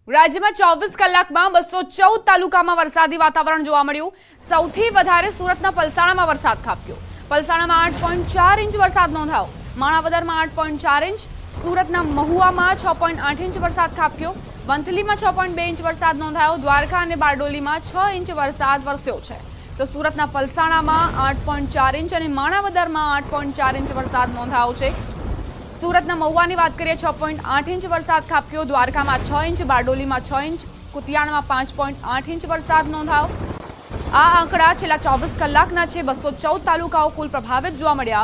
राज्य में 24 कलाक में 214 तालुका में वरसादी वातावरण जोवा मळ्युं। सौथी वधारे सूरतना पलसाणा में वरसाद खाबक्यो। पलसाणा में 8.4 इंच वरसाद नोंधायो। माणावदर में 8.4 इंच, सूरतना महुआ में 6.8 इंच वरसाद खाबक्यो। वंथली में 6.2 इंच वरसाद नोंधायो। द्वारका और बारडोली में 6 इंच वरसाद वरस्यो छे। तो सूरतना पलसाणा में 8.4 इंच और माणावदर में 8.4 इंच वरसाद नोंधायो छे। सूरतना महुआनी बात करिए 6.8 इंच वरसाद खाबक्यो। द्वारका में 6 इंच, बारडोली में 6 इंच, कुतियाण में 5.8 इंच वरसाद नोंधायो। आ आंकड़ा छेल्ला 24 कलाकना छे। 214 तालुकाओ कुल प्रभावित जोवा मळ्या।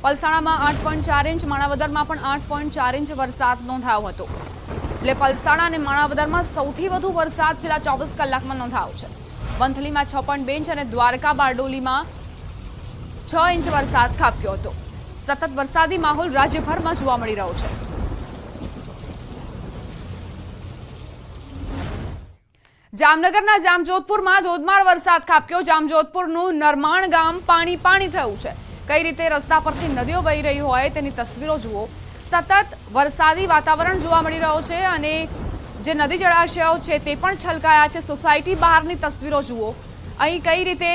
पलसाणा में 8.4 इंच, माणावदर में पण 8.4 इंच वरसाद नोंधायो हतो। એટલે પલસાણા અને માણાવદરમાં સૌથી વધુ વરસાદ છેલ્લા 24 કલાકમાં નોંધાયો છે। વંથલીમાં 6.2 इंच અને દ્વારકા બારડોલીમાં 6 इंच વરસાદ ખાબક્યો હતો। સતત વરસાદી માહોલ રાજ્યભરમાં જોવા મળી રહ્યો છે। જામનગરના જામજોધપુરમાં ધોધમાર વરસાદ ખાબક્યો। જામજોધપુરનું નરમાણ ગામ પાણી પાણી થયું છે। કઈ રીતે રસ્તા પરથી નદીઓ વહી રહી હોય તેની તસવીરો જુઓ। સતત વરસાદી વાતાવરણ જોવા મળી રહ્યો છે અને જે નદી જળાશયો છે તે પણ છલકાયા છે। સોસાયટી બહારની તસવીરો જુઓ। અહીં કઈ રીતે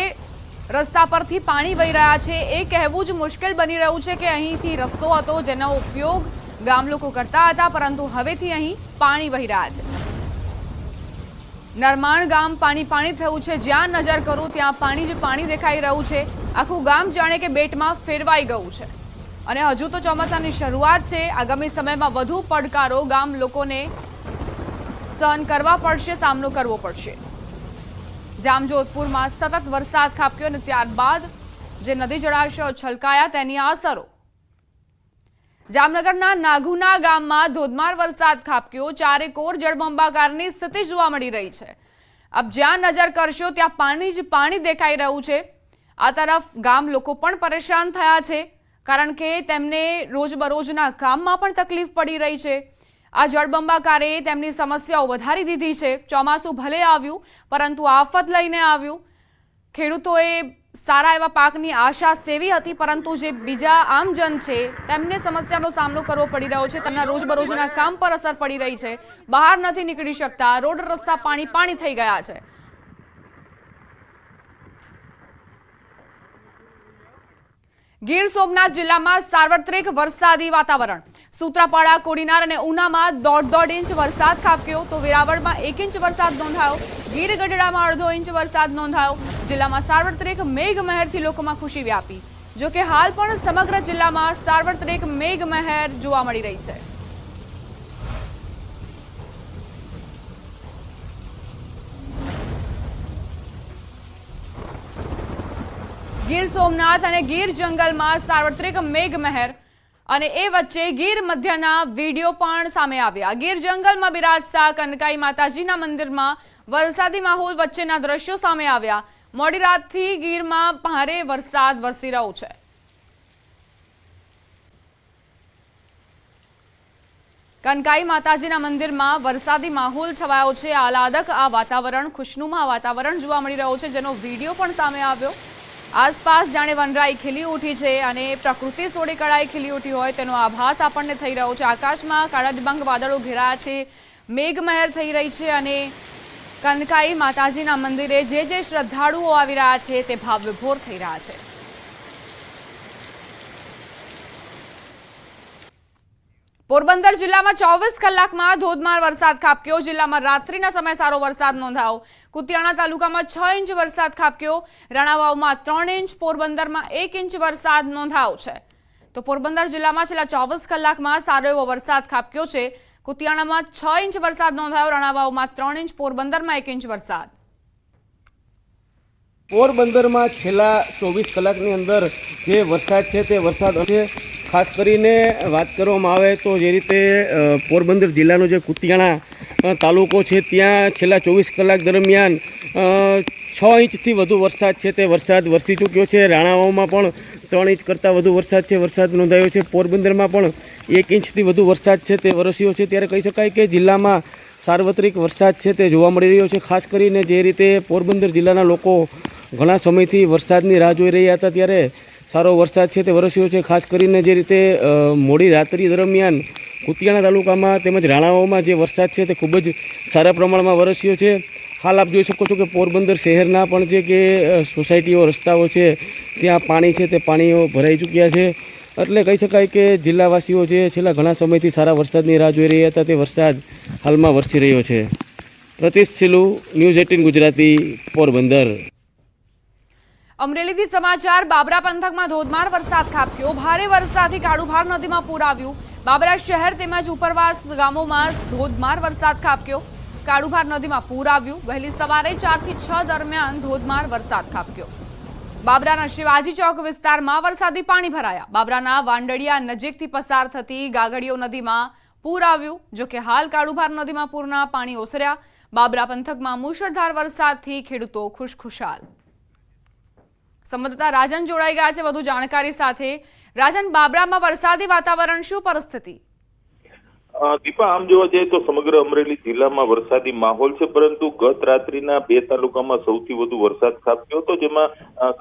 રસ્તા પરથી પાણી વહી રહ્યા છે એ કહેવું જ મુશ્કેલ બની રહ્યું છે કે અહીંથી રસ્તો હતો જેનો ઉપયોગ ગામ લોકો કરતા હતા, પરંતુ હવેથી અહીં પાણી વહી રહ્યા છે। નરમાણ ગામ પાણી પાણી થયું છે। જ્યાં નજર કરું ત્યાં પાણી જ પાણી દેખાઈ રહ્યું છે। આખું ગામ જાણે કે બેટમાં ફેરવાઈ ગયું છે અને હજુ તો ચોમાસાની શરૂઆત છે। આગામી સમયમાં વધુ પડકારો ગામ લોકોને સહન કરવા પડશે, સામનો કરવો પડશે। જામજોધપુરમાં સતત વરસાદ ખાબક્યો અને ત્યારબાદ જે નદી જળાશયો છલકાયા તેની અસરો। જામનગરના નાગુના ગામમાં ધોધમાર વરસાદ ખાબક્યો। ચારેકોર જળબંબાકારની સ્થિતિ જોવા મળી રહી છે। अब જ્યાં નજર કરશો ત્યાં પાણી જ પાણી દેખાઈ રહ્યું છે। આ તરફ ગામ લોકો પણ પરેશાન થયા છે, કારણ કે તેમને રોજબરોજના કામમાં પણ તકલીફ પડી રહી છે। આ જળબંબાકારે તેમની સમસ્યાઓ વધારી દીધી છે। ચોમાસું ભલે આવ્યું પરંતુ આફત લઈને આવ્યું। ખેડૂતોએ સારા એવા પાકની આશા સેવી હતી, પરંતુ જે બીજા આમજન છે તેમને સમસ્યાનો સામનો કરવો પડી રહ્યો છે। તેમના રોજબરોજના કામ પર અસર પડી રહી છે। બહાર નથી નીકળી શકતા। રોડ રસ્તા પાણી પાણી થઈ ગયા છે। ગીર સોમનાથ જિલ્લામાં સાર્વત્રિક વરસાદી વાતાવરણ। સૂત્રાપાડા, કોડીનાર અને ઉનામાં 1.5 इंच વરસાદ ખાબક્યો। તો વેરાવળમાં 1 इंच વરસાદ નોંધાયો। ગીર ગઢડામાં 1/2 इंच વરસાદ નોંધાયો। જિલ્લામાં સાર્વત્રિક મેઘમહેરથી લોકોમાં ખુશી વ્યાપી। જો કે હાલ પણ સમગ્ર જિલ્લામાં સાર્વત્રિક મેઘમહેર જોવા મળી રહી છે। ગીર સોમનાથ અને ગીર જંગલમાં સાર્વત્રિક મેઘમહેર અને એ વચ્ચે ગીર મધ્યના વિડીયો પણ સામે આવ્યા। ગીર જંગલમાં બિરાજતા કનકાઈ માતાજીના મંદિરમાં વરસાદી માહોલ વચ્ચેના દ્રશ્યો સામે આવ્યા। મોડી રાતથી ગીરમાં ભારે વરસાદ વરસી રહ્યો છે। કનકાઈ માતાજીના મંદિરમાં વરસાદી માહોલ છવાયો છે। આહલાદક આ વાતાવરણ, ખુશનુમા વાતાવરણ જોવા મળી રહ્યો છે, જેનો વિડીયો પણ સામે આવ્યો। आसपास जाने वनराई खिली उठी है અને प्रकृति सोडे कड़ाई खिली उठी होय तेनो आभास आपने थई रह्यो छे। आकाश में काळा डिबांग वादळो घेराया छे, मेघमहेर थई रही है અને कनकाई माताजीना मंदिरे जे श्रद्धाळुओ आवी रह्या छे ते भावविभोर थई रह्या छे। पोरबंदर जिल्ला में 24 कलाक में धोधमार वरसाद खाबक्यो। जिल्ला में रात्रिना समय सारो वरसाद नोंधायो। कुतियाणा तालुका में 6 इंच वरसाद खाबक्यो। राणावाव में 3 इंच, पोरबंदर में 1 इंच वरसाद नोंधायो छे। तो पोरबंदर जिल्ला में छेल्ला 24 कलाक में सारो एवो वरसाद खाबक्यो छे। कुतियाणा में 6 इंच वरसाद नोंधायो। राणावाव में 3 इंच, पोरबंदर में 1 इंच वरसाद। पोरबंदर में छेल्ला 24 कलाकनी अंदर जे वरसाद छे ते वरसाद छे। खास करीने बात करवामां आवे तो जे रीते पोरबंदर जिल्लानो जे कुतियाणा तालुको छे त्यां छेल्ला 24 कलाक दरमियान 6 इंचथी वधु वरसाद छे ते वरसाद वरसी चूक्यो छे। राणावावमां पण 3 इंच करता वधु वरसाद छे, वरसाद नोंधायो छे। पोरबंदरमां पण 1 इंचथी वधु वरसाद छे ते वरस्यो छे। त्यारे कही शकाय के जिल्लामां सार्वत्रिक वरसाद छे ते जोवा मळी रह्यो छे। खास करीने जे रीते पोरबंदर जिल्लाना लोको घणा समयथी वरसादनी राह जोई रह्या हता त्यारे सारो वरसाद छे ते वरस्यो छे। खास करीने जे रीते मोडी रात्रि दरमियान કુતિયાણા તાલુકામાં તેમજ રાણાવાવમાં જે વરસાદ છે તે ખૂબ જ સારા પ્રમાણમાં વરસ્યો છે. હાલ આપ જોઈ શકો છો કે પોરબંદર શહેરના પણ જે કે સોસાયટીઓ રસ્તાઓ છે ત્યાં પાણી છે તે પાણીઓ ભરાઈ ચૂક્યા છે. એટલે કહી શકાય કે જિલ્લાવાસીઓ જે છેલ્લા ઘણા સમયથી સારા વરસાદની રાહ જોઈ રહ્યા હતા તે વરસાદ હાલમાં વરસી રહ્યો છે. પ્રતિશ છેલ્લું, ન્યૂઝ 18 ગુજરાતી, પોરબંદર. અમરેલીથી સમાચાર. બાબરા પંથકમાં ધોધમાર વરસાદ ખાબક્યો. ભારે વરસાદથી કાળુભાર નદીમાં પૂર આવ્યું. બાબરા શહેર તેમજ ઉપરવાસ ગામોમાં ધોધમાર વરસાદ ખાબક્યો. કાળુભાર નદીમાં પૂર આવ્યું. વહેલી સવારે 4 થી 6 દરમિયાન ધોધમાર વરસાદ ખાબક્યો. બાબરાના શિવાજી ચોક વિસ્તારમાં વરસાદી પાણી ભરાયા. બાબરાના વાંડડિયા નજીકથી પસાર થતી ગાગડીઓ નદીમાં પૂર આવ્યું. જોકે હાલ કાળુભાર નદીમાં પૂરના પાણી ઓસર્યા. બાબરા પંથકમાં મુશળધાર વરસાદથી ખેડૂતો ખુશખુશાલ. સંવાદદાતા રાજન જોડાઈ ગયા છે વધુ જાણકારી સાથે. રાજન, બાબરામાં વરસાદી વાતાવરણ, શું પરિસ્થિતિ? દીપા, આમ જોવા જઈએ તો સમગ્ર અમરેલી જિલ્લામાં વરસાદી માહોલ છે, પરંતુ ગત રાત્રિના 2 તાલુકામાં સૌથી વધુ વરસાદ ખાબક્યો હતો, જેમાં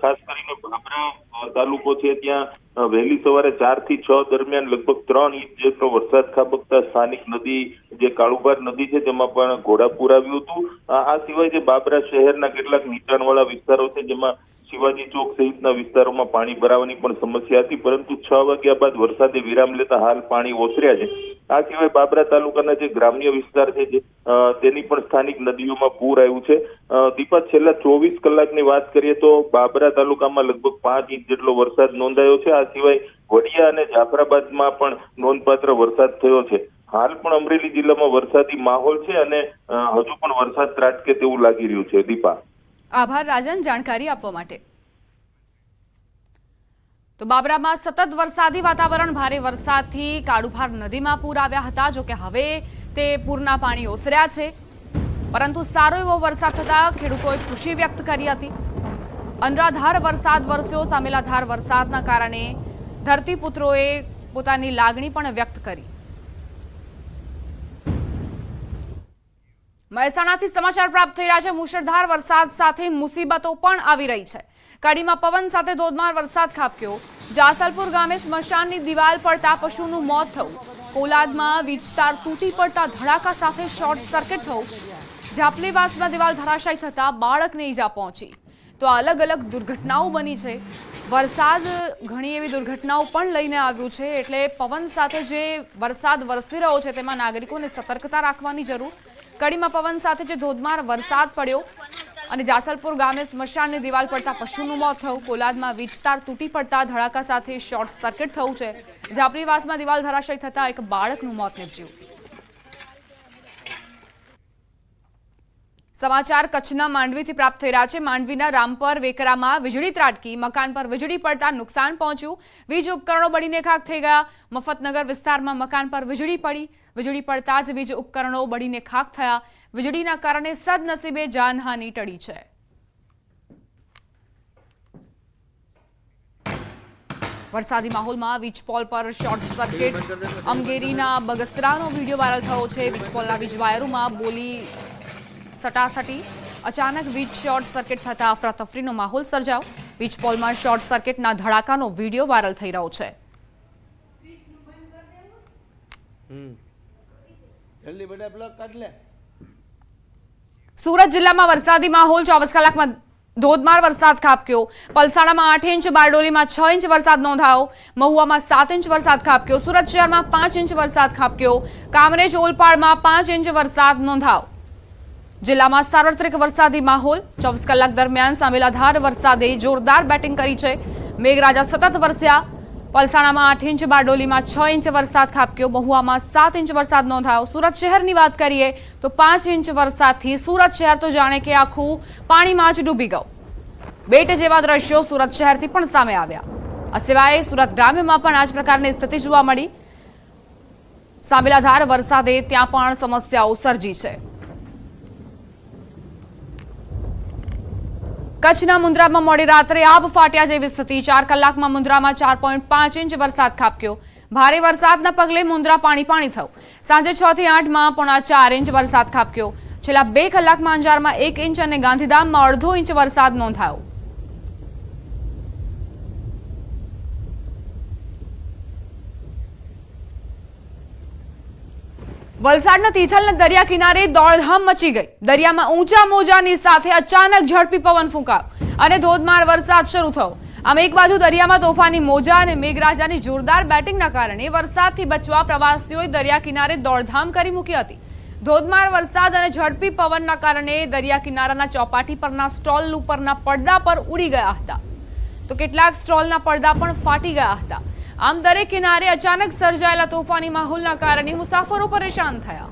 ખાસ કરીને બાબરા તાલુકો છે ત્યાં વહેલી સવારે 4 થી 6 દરમિયાન લગભગ 3 ઇંચ જેટલો વરસાદ ખાબકતા સ્થાનિક નદી જે કાળુભાર નદી છે તેમાં પણ ઘોડાપૂર આવ્યું હતું. આ સિવાય જે બાબરા શહેરના કેટલાક નીચાણવાળા વિસ્તારો છે જેમાં શિવાજી ચોક સહિતના વિસ્તારોમાં પાણી ભરાવાની પણ સમસ્યા હતી, પરંતુ 6 વાગ્યા બાદ વરસાદે વિરામ લેતા હાલ પાણી ઓસર્યા છે. આ સિવાય બાબરા તાલુકાના જે ગ્રામ્ય વિસ્તાર છે તેની પણ સ્થાનિક નદીઓમાં પૂર આવ્યું છે. દીપા, છેલ્લા 24 કલાકની વાત કરીએ તો બાબરા તાલુકામાં લગભગ 5 ઇંચ જેટલો વરસાદ નોંધાયો છે. આ સિવાય વડિયા અને જાફરાબાદમાં પણ નોંધપાત્ર વરસાદ થયો છે. હાલ પણ અમરેલી જિલ્લામાં વરસાદી માહોલ છે અને હજુ પણ વરસાદ ત્રાટકે તેવું લાગી રહ્યું છે. દીપા, આભાર રાજન જાણકારી આપવા માટે. તો બાબરામાં સતત વરસાદી વાતાવરણ. ભારે વરસાદથી કાળુભાર નદીમાં પૂર આવ્યા હતા. જોકે હવે તે પૂરના પાણી ઓસર્યા છે, પરંતુ સારો એવો વરસાદ થતા ખેડૂતોએ ખુશી વ્યક્ત કરી હતી. અનરાધાર વરસાદ વરસ્યો. સામેલાધાર વરસાદના કારણે ધરતીપુત્રોએ પોતાની લાગણી પણ વ્યક્ત કરી. મહેસાણાથી સમાચાર પ્રાપ્ત થઈ રહ્યા છે. મુશળધાર વરસાદ સાથે મુસીબતો પણ આવી રહી છે. કડીમાં પવન સાથે ધોધમાર વરસાદ ખાબક્યો. જાસલપુર ગામે સ્મશાનની દિવાલ પડતા પશુનું મોત થયું. કોલાદમાં વીજતાર તૂટી પડતા ધડાકા સાથે શોર્ટ સર્કિટ થયું. ઝાપલીવાસમાં દિવાલ ધરાશાયી થતા બાળકને ઈજા પહોંચી. તો અલગ અલગ દુર્ઘટનાઓ બની છે. વરસાદ ઘણી એવી દુર્ઘટનાઓ પણ લઈને આવ્યું છે, એટલે પવન સાથે જે વરસાદ વરસી રહ્યો છે તેમાં નાગરિકોને સતર્કતા રાખવાની જરૂર. કડીમાં પવન સાથે જે ધોધમાર વરસાદ પડ્યો અને જાસલપુર ગામે સ્મશાનની દિવાલ પડતા પશુનું મોત થયું. કોલાદમાં વીજતાર તૂટી પડતા ધડાકા સાથે શોર્ટ સર્કિટ થયું છે. ઝાપલીવાસમાં દિવાલ ધરાશાયી થતા એક બાળકનું મોત નીપજ્યું. સમાચાર કચ્છના માંડવીથી પ્રાપ્ત થઈ રહ્યા છે. માંડવીના રામપર વેકરામાં વીજળી ત્રાટકી. મકાન પર વીજળી પડતા નુકસાન પહોંચ્યું. વીજ ઉપકરણો બળીને ખાખ થઈ ગયા. મફતનગર વિસ્તારમાં મકાન પર વીજળી પડી. વીજળી પડતા જ વીજ ઉપકરણો બળીને ખાખ થયા. વીજળીના કારણે સદનસીબે જાનહાનિ ટળી છે. વરસાદી માહોલમાં વીજપોલ પર શોર્ટ સર્કિટ. અમગેરીના બગસરાનો વિડીયો વાયરલ થયો છે. વીજપોલના વીજ વાયરોમાં બોલી સટાસટી. અચાનક વીજ શોર્ટ સર્કિટ થતા અફરાતફરીનો માહોલ સર્જાયો. વીજપોલમાં શોર્ટ સર્કિટના ધડાકાનો વિડીયો વાયરલ થઈ રહ્યો છે. સુરત જિલ્લામાં વરસાદી માહોલ. 24 કલાકમાં ધોધમાર વરસાદ ખાબક્યો. પલસાણામાં 8 ઇંચ, બારડોલીમાં 6 ઇંચ વરસાદ નોંધાયો. મહુવામાં 7 ઇંચ વરસાદ ખાબક્યો. સુરત શહેરમાં 5 ઇંચ વરસાદ ખાબક્યો. કામરેજ ઓલપાડમાં 5 ઇંચ વરસાદ નોંધાયો. જિલ્લામાં સાર્વત્રિક વરસાદી માહોલ. 24 કલાક દરમિયાન સામેલાધાર વરસાદે જોરદાર બેટિંગ કરી છે. મેઘરાજા સતત વરસ્યા. પલસાણામાં 8 ઇંચ, બારડોલીમાં 6 ઇંચ વરસાદ ખાબક્યો. મહુવામાં 7 ઇંચ વરસાદ નોંધાયો. સુરત શહેરની વાત કરીએ તો 5 ઇંચ વરસાદથી સુરત શહેર તો જાણે કે આખું પાણીમાં જ ડૂબી ગયું. બેટ જેવા દ્રશ્યો સુરત શહેરથી પણ સામે આવ્યા. આ સિવાય સુરત ગ્રામ્યમાં પણ આ જ પ્રકારની સ્થિતિ જોવા મળી. સામેલાધાર વરસાદે ત્યાં પણ સમસ્યાઓ સર્જી છે. કચ્છના મુન્દ્રામાં મોડી રાત્રે આબ ફાટ્યા જેવી સ્થિતિ. 4 કલાકમાં મુન્દ્રામાં 4.5 ઇંચ વરસાદ ખાબક્યો. ભારે વરસાદના પગલે મુન્દ્રા પાણી થયું. સાંજે 6 થી 8માં 4.5 ઇંચ વરસાદ ખાબક્યો. છેલ્લા 2 કલાકમાં અંજારમાં 1 ઇંચ અને ગાંધીધામમાં 1/2 ઇંચ વરસાદ નોંધાયો. વલસાડના તિથલના દરિયા કિનારે દોડધામ મચી ગઈ. દરિયામાં ઊંચા મોજાની સાથે અચાનક ઝડપી પવન ફૂંકાયો અને ધોધમાર વરસાદ શરૂ થયો. આમ એક બાજુ દરિયામાં તોફાની મોજા અને મેઘરાજાની જોરદાર બેટિંગના કારણે વરસાદથી બચવા પ્રવાસીઓએ દરિયા કિનારે દોડધામ કરી મૂકી હતી. ધોધમાર વરસાદ અને ઝડપી પવનના કારણે દરિયા કિનારાના ચોપાટી પરના સ્ટોલ ઉપરના પડદા પર ઉડી ગયા હતા, તો કેટલાક સ્ટોલના પડદા પણ ફાટી ગયા હતા. આમ દરેક કિનારે અચાનક સર્જાયેલા તોફાની માહોલના કારણે મુસાફરો પરેશાન થયા.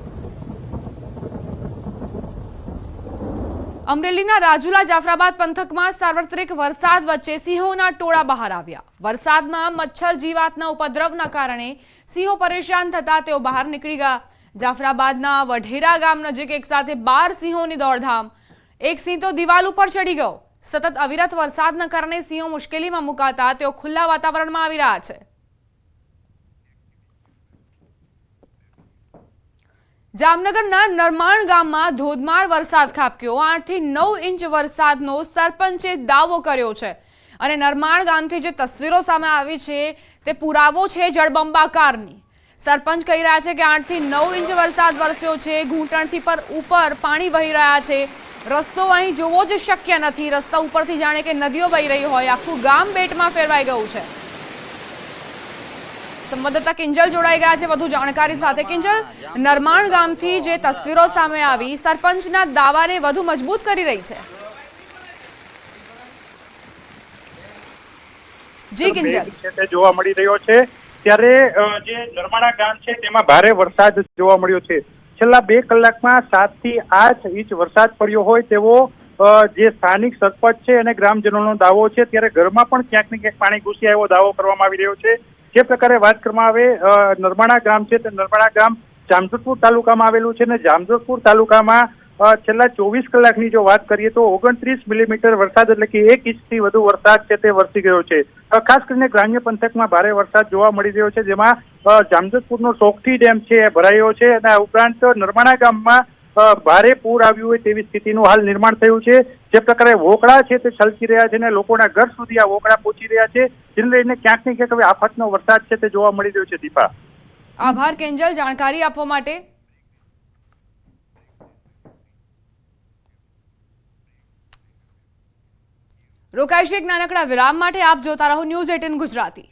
અમરેલીના રાજુલા જાફરાબાદ પંથકમાં સાર્વત્રિક વરસાદ વચ્ચે સિંહોના ટોળા બહાર આવ્યા. વરસાદમાં મચ્છર જીવાતના ઉપદ્રવના કારણે સિંહો પરેશાન થતા તેઓ બહાર નીકળી ગયા. જાફરાબાદના વઢેરા ગામ નજીક એક સાથે 12 સિંહોની દોડધામ. એક સિંહ તો દિવાલ ઉપર ચડી ગયો. સતત અવિરત વરસાદના કારણે સિંહો મુશ્કેલીમાં મુકાતા તેઓ ખુલ્લા વાતાવરણમાં આવી રહ્યા છે. જામનગરના નરમાણ ગામમાં ધોધમાર વરસાદ ખાબક્યો. 8 થી 9 ઇંચ વરસાદનો સરપંચે દાવો કર્યો છે અને નરમાણ ગામથી જે તસવીરો સામે આવી છે તે પુરાવો છે જળબંબાકારની. સરપંચ કહી રહ્યા છે કે 8 થી 9 ઇંચ વરસાદ વરસ્યો છે. ઘૂંટણથી પર ઉપર પાણી વહી રહ્યા છે. રસ્તો અહીં જોવો જ શક્ય નથી. રસ્તા ઉપરથી જાણે કે નદીઓ વહી રહી હોય. આખું ગામ બેટમાં ફેરવાઈ ગયું છે. સંવાદદાતા કિંજલ જોડાઈ ગયા છે વધુ જાણકારી સાથે. કિંજલ, નરમાણ ગામથી જે તસવીરો સામે આવી સરપંચના દાવાને વધુ મજબૂત કરી રહી છે. જી કિંજલ, જોવા મળી રહ્યો છે. ત્યારે જે નરમાણા ગામ છે તેમાં ભારે વરસાદ જોવા મળ્યો છે. છેલ્લા 2 કલાકમાં 7 થી 8 ઇંચ વરસાદ પડ્યો હોય તેવો જે સ્થાનિક સરપંચ છે અને ગ્રામજનોનો દાવો છે. ત્યારે ઘરમાં પણ ક્યાંક ને ક્યાંક પાણી ઘૂસી આવ્યો દાવો કરવામાં આવી રહ્યો છે. જે પ્રકારે વાત કરવામાં આવે, નરમાણા ગામ છે તે નરમાણા ગામ જામજોધપુર તાલુકામાં આવેલું છે અને જામજોધપુર તાલુકામાં છેલ્લા 24 કલાકની જો વાત કરીએ તો 29 મિલીમીટર વરસાદ એટલે કે 1 ઇંચથી વધુ વરસાદ છે તે વરસી ગયો છે. ખાસ કરીને ગ્રામ્ય પંથકમાં ભારે વરસાદ જોવા મળી રહ્યો છે, જેમાં જામજોધપુરનો સોગઠી ડેમ છે એ ભરાયો છે અને આ ઉપરાંત નરમાણા ગામમાં ભારે પૂર આવ્યું હોય તેવી સ્થિતિનું હાલ નિર્માણ થયું છે. જે પ્રકારે વોકળા છે તે છલકી રહ્યા છે અને લોકોના ઘર સુધી આ વોકળા પહોંચી રહ્યા છે, જેને લઈને ક્યાંક ને ક્યાંક હવે આફતનો વરસાદ છે તે જોવા મળી રહ્યો છે. દીપા, આભાર કિંજલ જાણકારી આપવા માટે. રોકાઈશું એક નાનકડા વિરામ માટે. આપ જોતા રહો ન્યૂઝ 18 ગુજરાતી.